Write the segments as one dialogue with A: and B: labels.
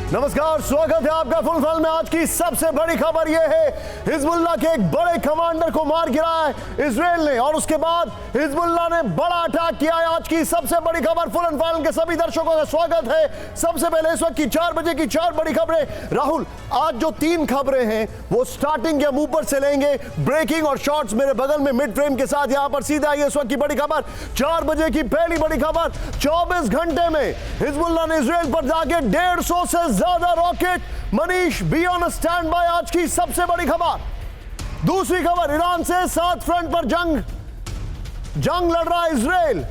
A: नमस्कार, स्वागत है आपका फुल फल में। आज की सबसे बड़ी खबर यह है, हिजबुल्लाह के एक बड़े कमांडर को मार गिराया है इजराइल ने और उसके बाद हिजबुल्लाह ने बड़ा अटैक किया है। आज की सबसे बड़ी खबर, फुल एंड फाइनल के सभी दर्शकों का स्वागत है। सबसे पहले इस वक्त की 4 बजे की 4 बड़ी खबरें। राहुल, आज जो 3 खबरें हैं वो स्टार्टिंग या मुंह पर से लेंगे, ब्रेकिंग और शॉर्ट्स मेरे बगल में मिड फ्रेम के साथ यहां पर सीधा आई। इस वक्त की बड़ी खबर 4 बजे की पहली बड़ी खबर, 24 घंटे में हिजबुल्लाह ने इजराइल पर जाके 150 से ज्यादा rocket. Manish, B on stand by. आज की सबसे बड़ी खबर। दूसरी खबर, ईरान से 7 फ्रंट पर जंग लड़ रहा है इजराइल।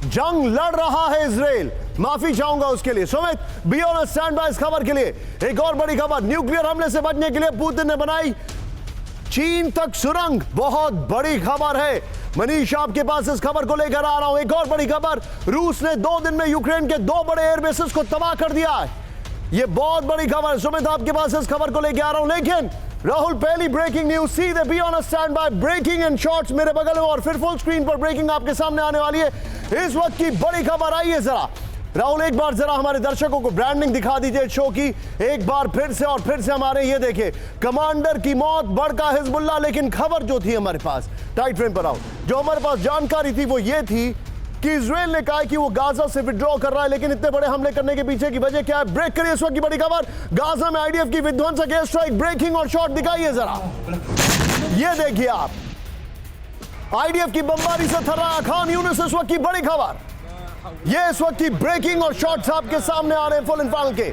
A: जंग लड़ रहा है इजराइल, माफी चाहूंगा उसके लिए। Sumit, B on stand by इस खबर के लिए। एक और बड़ी खबर, न्यूक्लियर हमले से बचने के लिए पुतिन ने बनाई चीन तक सुरंग। बहुत बड़ी खबर है। मनीष, आपके पास इस खबर को लेकर आ रहा हूं। एक और बड़ी खबर, रूस ने 2 दिन में यूक्रेन के 2 बड़े एयरबेसेस को तबाह कर दिया है। यह बहुत बड़ी खबर। सुमित, आपके पास इस खबर को लेकर आ रहा हूं। लेकिन राहुल, पहली ब्रेकिंग न्यूज, सीधे be on standby, breaking and shorts मेरे बगल में और फिर फुल स्क्रीन पर ब्रेकिंग आपके सामने आने वाली है। इस वक्त की बड़ी खबर आई है। जरा राहुल, एक बार जरा हमारे दर्शकों को ब्रांडिंग दिखा दीजिए शो की एक बार फिर से। और फिर से हमारे ये देखिए, कमांडर की मौत, भड़का हिजबुल्लाह। लेकिन खबर जो थी हमारे पास, टाइट फ्रेम पर आओ, जो हमारे पास जानकारी थी वो ये थी कि इजराइल ने कहा कि वो गाजा से विड्रॉ कर रहा है। लेकिन इतने बड़े हमले करने के पीछे की वजह क्या है? ब्रेक करिए इस वक्त की बड़ी खबर। गाजा में आईडीएफ की विध्वंसक एयर स्ट्राइक, ब्रेकिंग और शॉट दिखाइए जरा। ये देखिए आप, आईडीएफ की बमबारी से थर्रा खान यूनिस। इस वक्त की बड़ी खबर, ये इस वक्त की ब्रेकिंग और शॉट्स आपके सामने आ रहे हैं फुल एंड फाइनल के।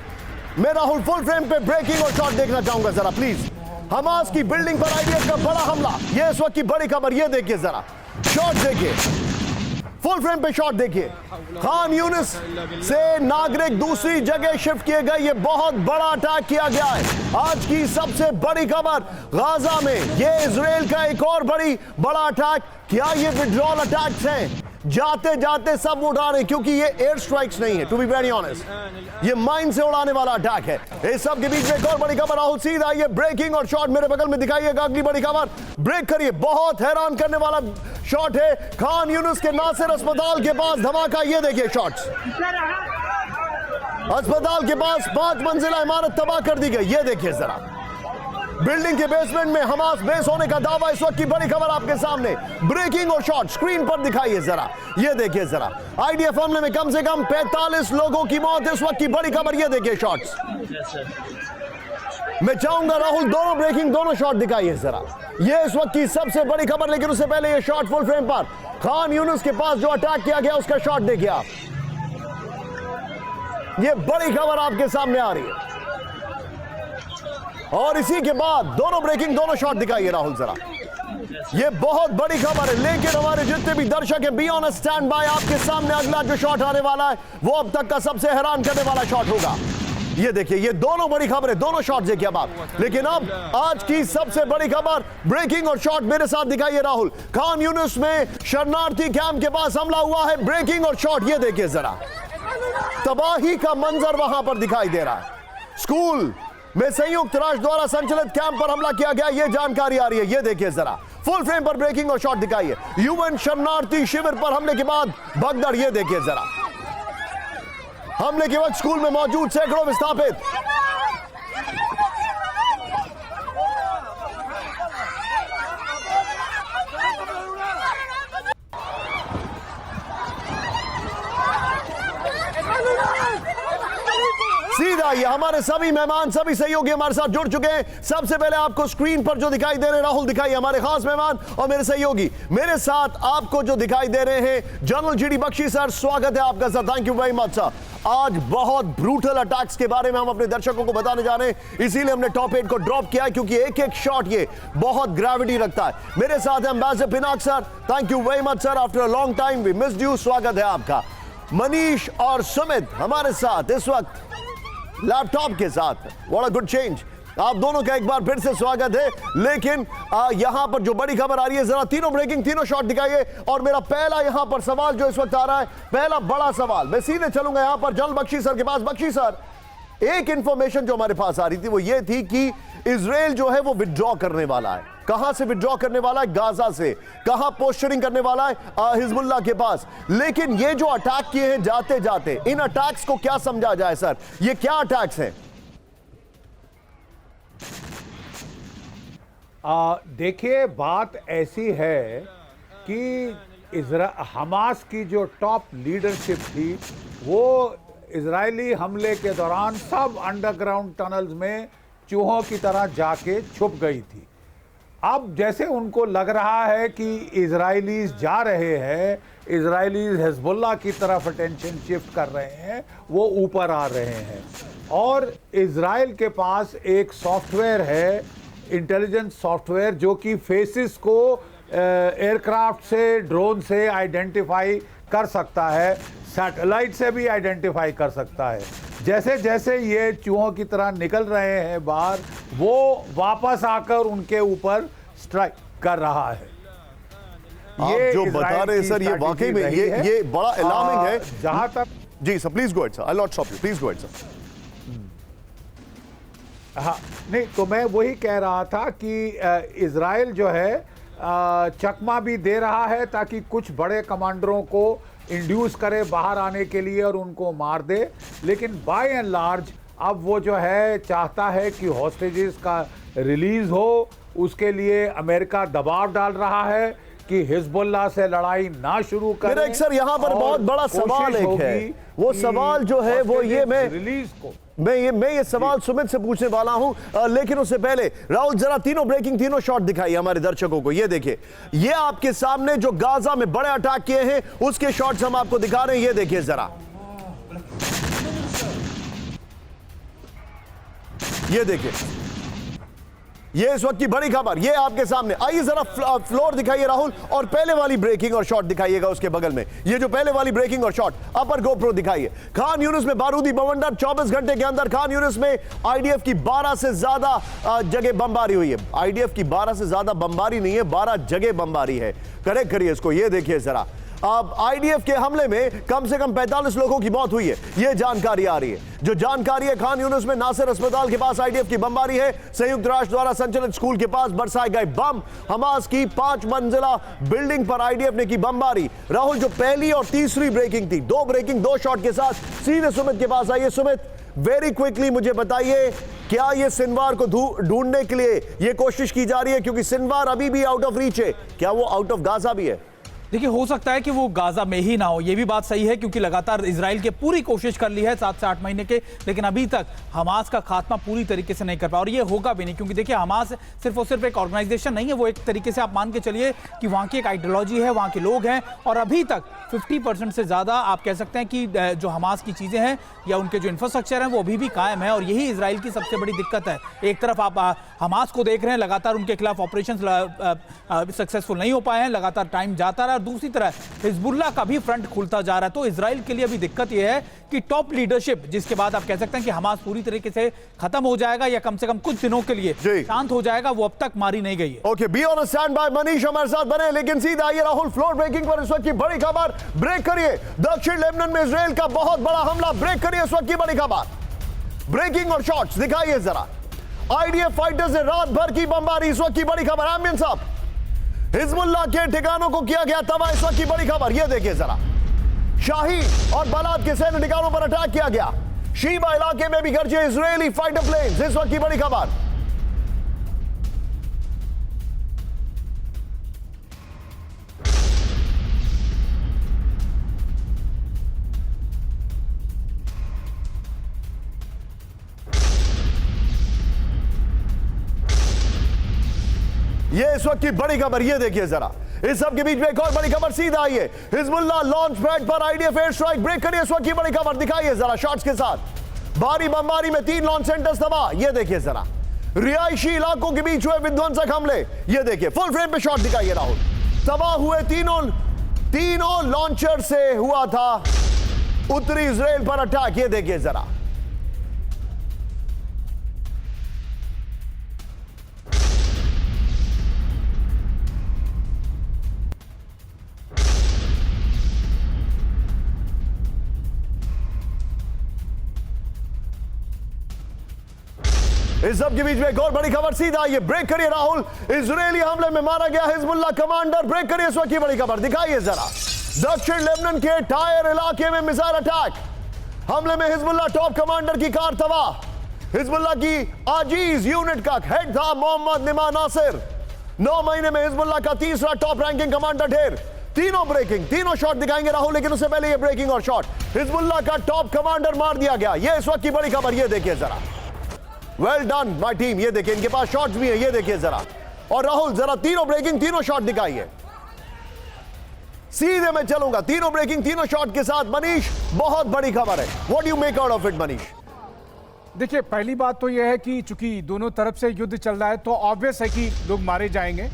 A: मैं राहुल फुल फ्रेम पे ब्रेकिंग और शॉट देखना चाहूंगा जरा प्लीज। हमास की बिल्डिंग पर आईडीएफ का बड़ा हमला, ये इस वक्त की बड़ी खबर। ये देखिए जरा, शॉट देखिए, फुल फ्रेम पे शॉट देखिए। खान यूनिस से नागरिक दूसरी जगह शिफ्ट किए गए। ये बहुत बड़ा अटैक किया गया है। आज की सबसे बड़ी खबर, गाजा में ये इजराइल का एक और बड़ा अटैक। क्या ये विड्रॉल अटैक्स हैं? जाते जाते सब उड़ा रहे, क्योंकि ये एयर स्ट्राइक्स नहीं है, टू बी वेरी ऑनेस्ट, ये माइन से उड़ाने वाला अटैक है। इस सब के बीच में एक और बड़ी खबर। राहुल, सीधा ये ब्रेकिंग और शॉट मेरे बगल में दिखाइएगा। अगली बड़ी खबर, ब्रेक करिए, बहुत हैरान करने वाला शॉट है। खान यूनिस के नासिर अस्पताल के पास धमाका। ये देखिए शॉट्स, अस्पताल के पास 5 मंजिला इमारत तबाह कर दी गई। ये देखिए जरा, बिल्डिंग के बेसमेंट में हमास बेस होने का दावा। इस वक्त की बड़ी खबर आपके सामने, ब्रेकिंग और शॉट स्क्रीन पर दिखाइए जरा। ये देखिए जरा, आईडीएफ हमले में कम से कम 45 लोगों की मौत। इस वक्त की बड़ी खबर, ये देखिए शॉट्स। मैं चाहूंगा राहुल, दोनों ब्रेकिंग दोनों शॉट दिखाइए जरा। ये इस वक्त की सबसे बड़ी खबर। लेकिन उससे पहले ये शॉट फुल फ्रेम पर, खान यूनिस के पास जो अटैक किया गया उसका शॉट देखिए आप। ये बड़ी खबर आपके सामने आ रही है। और इसी के बाद दोनों ब्रेकिंग दोनों शॉट दिखाइए राहुल जरा। ये बहुत बड़ी खबर है। लेकिन हमारे जितने भी दर्शक हैं, बी ऑन स्टैंड बाय, आपके सामने अगला जो शॉट आने वाला है वो अब तक का सबसे हैरान करने वाला शॉट होगा। ये देखिए, ये दोनों बड़ी खबरें, दोनों शॉट देखिए अब आप। लेकिन अब आज की सबसे बड़ी खबर, ब्रेकिंग और शॉट मेरे साथ दिखाइए राहुल। खान यूनिस में शरणार्थी कैंप के पास हमला हुआ है, ब्रेकिंग और शॉट। ये देखिए जरा, तबाही का मंजर वहां पर दिखाई दे रहा है। स्कूल में संयुक्त राष्ट्र द्वारा संचालित कैंप पर हमला किया गया, यह जानकारी आ रही है। यह देखिए जरा, फुल फ्रेम पर ब्रेकिंग और शॉट दिखाइए। यूएन शरणार्थी शिविर पर हमले के बाद भगदड़। यह देखिए जरा, हमले के वक्त स्कूल में मौजूद सैकड़ों विस्थापित। सीधा ये हमारे सभी मेहमान, सभी सहयोगी हमारे साथ जुड़ चुके हैं। सबसे पहले आपको स्क्रीन पर जो दिखाई दे रहे हैं राहुल दिखाइए, हमारे खास मेहमान और मेरे सहयोगी। मेरे साथ आपको जो दिखाई दे रहे हैं, जनरल जीडी बख्शी सर, स्वागत है आपका sir, thank you very much sir. आज बहुत ब्रूटल अटैक्स के बारे में हम अपने दर्शकों को बताने जा रहे हैं, इसीलिए हमने टॉप 8 को ड्रॉप किया है, क्योंकि एक एक शॉट ये बहुत ग्रेविटी रखता है। मेरे साथ है ambassador Pinak sir, thank you very much sir, after a long time we missed you, स्वागत है आपका। मनीष और सुमित हमारे साथ इस वक्त लैपटॉप के साथ, व्हाट अ गुड चेंज। आप दोनों का एक बार फिर से स्वागत है। लेकिन यहां पर जो बड़ी खबर आ रही है, जरा तीनों ब्रेकिंग तीनों शॉट दिखाइए। और मेरा पहला यहां पर सवाल जो इस वक्त आ रहा है, पहला बड़ा सवाल, मैं सीधे चलूंगा यहां पर जनरल बख्शी सर के पास। बख्शी सर, एक इंफॉर्मेशन जो हमारे पास आ रही थी वो ये थी कि इजराइल जो है वो विड्रॉ करने वाला है। कहां से विड्रॉ करने वाला है? गाजा से। कहां पोस्चरिंग करने वाला है? हिजबुल्लाह के पास। लेकिन ये जो अटैक किए हैं जाते जाते, इन अटैक्स को क्या समझा जाए सर? ये क्या अटैक्स हैं?
B: देखिए, बात ऐसी है कि हमास की जो टॉप लीडरशिप थी वो इजरायली हमले के दौरान सब अंडरग्राउंड टनल्स में चूहों की तरह जाके छुप गई थी। अब जैसे उनको लग रहा है कि इजरायलीज जा रहे हैं, इजरायलीज हिजबुल्लाह की तरफ अटेंशन शिफ्ट कर रहे हैं, वो ऊपर आ रहे हैं। और इजराइल के पास एक सॉफ्टवेयर है, इंटेलिजेंस सॉफ्टवेयर, जो कि फेसेस को एयरक्राफ्ट से, ड्रोन से आइडेंटिफाई कर सकता है, सैटेलाइट से भी आइडेंटिफाई कर सकता है। जैसे जैसे ये चूहों की तरह निकल रहे हैं बाहर, वो वापस आकर उनके ऊपर स्ट्राइक कर रहा है।
A: ये जो बता रहे सर, ये वाकई में ये बड़ा अलार्मिंग है।
B: जहां तक
A: जी sir, please go ahead sir, I will not stop you, please go ahead sir.
B: हाँ, नहीं तो मैं वही कह रहा था कि इजराइल जो है चकमा भी दे रहा है ताकि कुछ बड़े कमांडरों को इंड्यूस करे बाहर आने के लिए और उनको मार दे। लेकिन बाय एंड लार्ज अब वो जो है चाहता है कि हॉस्टेजेस का रिलीज हो। उसके लिए अमेरिका दबाव डाल रहा है कि हिजबुल्लाह से लड़ाई ना शुरू करें।
A: मेरा एक सर यहाँ पर बहुत बड़ा सवाल एक है, वो सवाल जो है वो ये मैं ये सवाल सुमित से पूछने वाला हूं, लेकिन उससे पहले राहुल जरा तीनों शॉट दिखाइए हमारे दर्शकों को। ये देखिए, ये आपके सामने जो गाजा में बड़े अटैक किए हैं उसके शॉट्स हम आपको दिखा रहे हैं। ये देखिए जरा, ये देखिए, ये इस वक्त की बड़ी खबर, ये आपके सामने। आइए जरा फ्लोर दिखाइए राहुल, और पहले वाली ब्रेकिंग और शॉट दिखाइएगा उसके बगल में। ये जो पहले वाली ब्रेकिंग और शॉट, अपर गोप्रो दिखाइए। खान यूनिस में बारूदी बवंडर, 24 घंटे के अंदर खान यूनिस में आईडीएफ की 12 से ज्यादा जगह बमबारी हुई है। आईडीएफ की 12 से ज्यादा बमबारी नहीं है, 12 जगह बमबारी है। करेक्ट करिए इसको। ये देखिए जरा, अब आईडीएफ के हमले में कम से कम 45 लोगों की मौत हुई है, यह जानकारी आ रही है। जो जानकारी है, खान यूनिस में नासिर अस्पताल के पास आईडीएफ की बमबारी है। संयुक्त राष्ट्र द्वारा संचालित स्कूल के पास बरसाए गए बम। हमास की 5 मंजिला बिल्डिंग पर आईडीएफ ने की बमबारी। राहुल, जो पहली और तीसरी ब्रेकिंग थी, 2 ब्रेकिंग 2 शॉट के साथ, सीधे सुमित के पास आइए। सुमित, वेरी क्विकली मुझे बताइए, क्या ये सिनवार को ढूंढने के लिए ये कोशिश की जा रही है? क्योंकि सिनवार अभी भी आउट ऑफ रीच है, क्या वो आउट ऑफ गाजा भी है?
C: देखिए, हो सकता है कि वो गाजा में ही ना हो, ये भी बात सही है, क्योंकि लगातार इजराइल के पूरी कोशिश कर ली है 7 से 8 महीने के, लेकिन अभी तक हमास का खात्मा पूरी तरीके से नहीं कर पाया, और ये होगा भी नहीं। क्योंकि देखिए, हमास सिर्फ और सिर्फ एक ऑर्गेनाइजेशन नहीं है, वो एक तरीके से आप मान के चलिए कि वहाँ की एक आइडियोलॉजी है, वहाँ के लोग हैं, और अभी तक 50% से ज़्यादा आप कह सकते हैं कि जो हमास की चीज़ें हैं या उनके जो इंफ्रास्ट्रक्चर हैं वो अभी भी कायम है। और यही इजराइल की सबसे बड़ी दिक्कत है। एक तरफ आप हमास को देख रहे हैं, लगातार उनके खिलाफ ऑपरेशन सक्सेसफुल नहीं हो पाए हैं, लगातार टाइम जाता रहा, और दूसरी तरफ हिजबुल्लाह का भी फ्रंट खुलता जा रहा है। तो इजराइल के लिए अभी दिक्कत यह है कि टॉप लीडरशिप, जिसके बाद आप कह सकते हैं कि हमास पूरी तरीके से खत्म हो जाएगा या कम से कम कुछ दिनों के लिए शांत हो जाएगा, वो अब तक मारी नहीं गई है।
A: Okay, B on stand by. Manish हमारे साथ बने, लेकिन सीधा आइए राहुल, फ्लोर ब्रेकिंग पर इस वक्त की बड़ी खबर। ब्रेक करिए, दक्षिण लेबनान में इजराइल का बहुत बड़ा हमला। ब्रेक करिए इस वक्त की बड़ी खबर, ब्रेकिंग और शॉट्स दिखाइए जरा। आईडीएफ फाइटर्स ने रात भर की बमबारी, इस वक्त की बड़ी खबर। आमिन साहब, हिजबुल्लाह के ठिकानों को किया गया तबाह, इस वक्त की बड़ी खबर। यह देखिए जरा, शाही और बलाद के सैन्य ठिकानों पर अटैक किया गया। शीबा इलाके में भी गरजे इजरायली फाइटर प्लेन्स, इस वक्त की बड़ी खबर। ये इस वक्त की बड़ी खबर, ये देखिए जरा। इस सब के बीच में एक और बड़ी खबर, सीधा आइए। हिजबुल्लाह लॉन्च पैड पर आईडीएफ एयर स्ट्राइक। ब्रेक करिए इस वक्त की बड़ी खबर, दिखाइए जरा शॉट्स के साथ। भारी बमबारी में 3 लॉन्च सेंटर्स तबाह, ये देखिए जरा। रिहायशी इलाकों के बीच हुए विध्वंसक हमले, ये देखिए। फुल फ्रेम पे शॉट दिखाइए राहुल। तबाह हुए तीनों लॉन्चर से हुआ था उत्तरी इजराइल पर अटैक, ये देखिए जरा। इस सब के बीच में एक और बड़ी खबर सीधा ये ब्रेक करिए राहुल। इजरायली हमले में मारा गया हिजबुल्लाह कमांडर। ब्रेक करिए इस वक्त की बड़ी खबर, दिखाइए जरा। दक्षिण लेबनान के टायर इलाके में मिसाइल अटैक, हमले में हिजबुल्लाह टॉप कमांडर की कार तबाह। हिजबुल्लाह की आजीज यूनिट का हेड था मोहम्मद निमा नासिर। 9 महीने में हिजबुल्लाह का तीसरा टॉप रैंकिंग कमांडर ढेर। तीनों ब्रेकिंग, तीनों शॉट दिखाएंगे राहुल, लेकिन उससे पहले ये ब्रेकिंग और शॉट। हिजबुल्लाह का टॉप कमांडर मार दिया गया, ये इस वक्त की बड़ी खबर, ये देखिए जरा। वेल डन माय टीम, ये देखिए इनके पास शॉट्स भी है, ये देखिए जरा। और राहुल जरा तीनों ब्रेकिंग, तीनों शॉट दिखाइए। सीधे मैं चलूंगा तीनों ब्रेकिंग, तीनों शॉट के साथ। मनीष, बहुत बड़ी खबर है, what do you make out of it Manish?
D: देखिए, पहली बात तो यह है कि चूंकि दोनों तरफ से युद्ध चल रहा है तो ऑब्वियस है कि लोग मारे जाएंगे।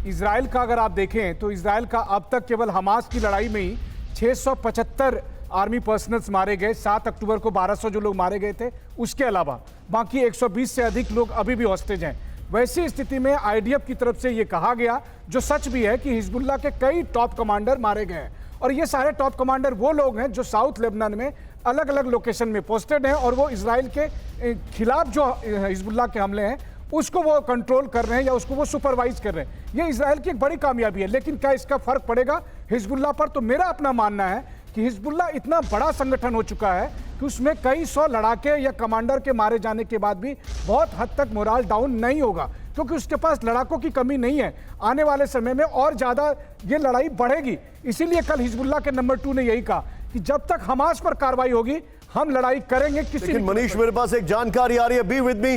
D: इजराइल का अगर आप देखें तो इजराइल का अब तक केवल हमास की लड़ाई में ही 675 आर्मी पर्सनल्स मारे गए। 7 अक्टूबर को 1200 जो लोग मारे गए थे, उसके अलावा बाकी 120 से अधिक लोग अभी भी हॉस्टेज हैं। वैसी स्थिति में आईडीएफ की तरफ से ये कहा गया, जो सच भी है, कि हिजबुल्लाह के कई टॉप कमांडर मारे गए हैं। और ये सारे टॉप कमांडर वो लोग हैं जो साउथ लेबनान में अलग अलग लोकेशन में पोस्टेड हैं, और वो इजराइल के खिलाफ जो हिजबुल्लाह के हमले हैं उसको वो कंट्रोल कर रहे हैं या उसको वो सुपरवाइज कर रहे हैं। ये इजराइल की एक बड़ी कामयाबी है। लेकिन क्या इसका फर्क पड़ेगा हिजबुल्लाह पर? तो मेरा अपना मानना है कि हिजबुल्लाह इतना बड़ा संगठन हो चुका है कि उसमें कई 100 लड़ाके या कमांडर के मारे जाने के बाद भी बहुत हद तक मोराल डाउन नहीं होगा, क्योंकि उसके पास लड़ाकों की कमी नहीं है। आने वाले समय में और ज़्यादा ये लड़ाई बढ़ेगी। इसीलिए कल हिजबुल्लाह के नंबर 2 ने यही कहा कि जब तक हमास पर कार्रवाई होगी हम लड़ाई करेंगे। किसी
A: लेकिन मनीष, मेरे पास एक जानकारी आ रही है, बी विद मी।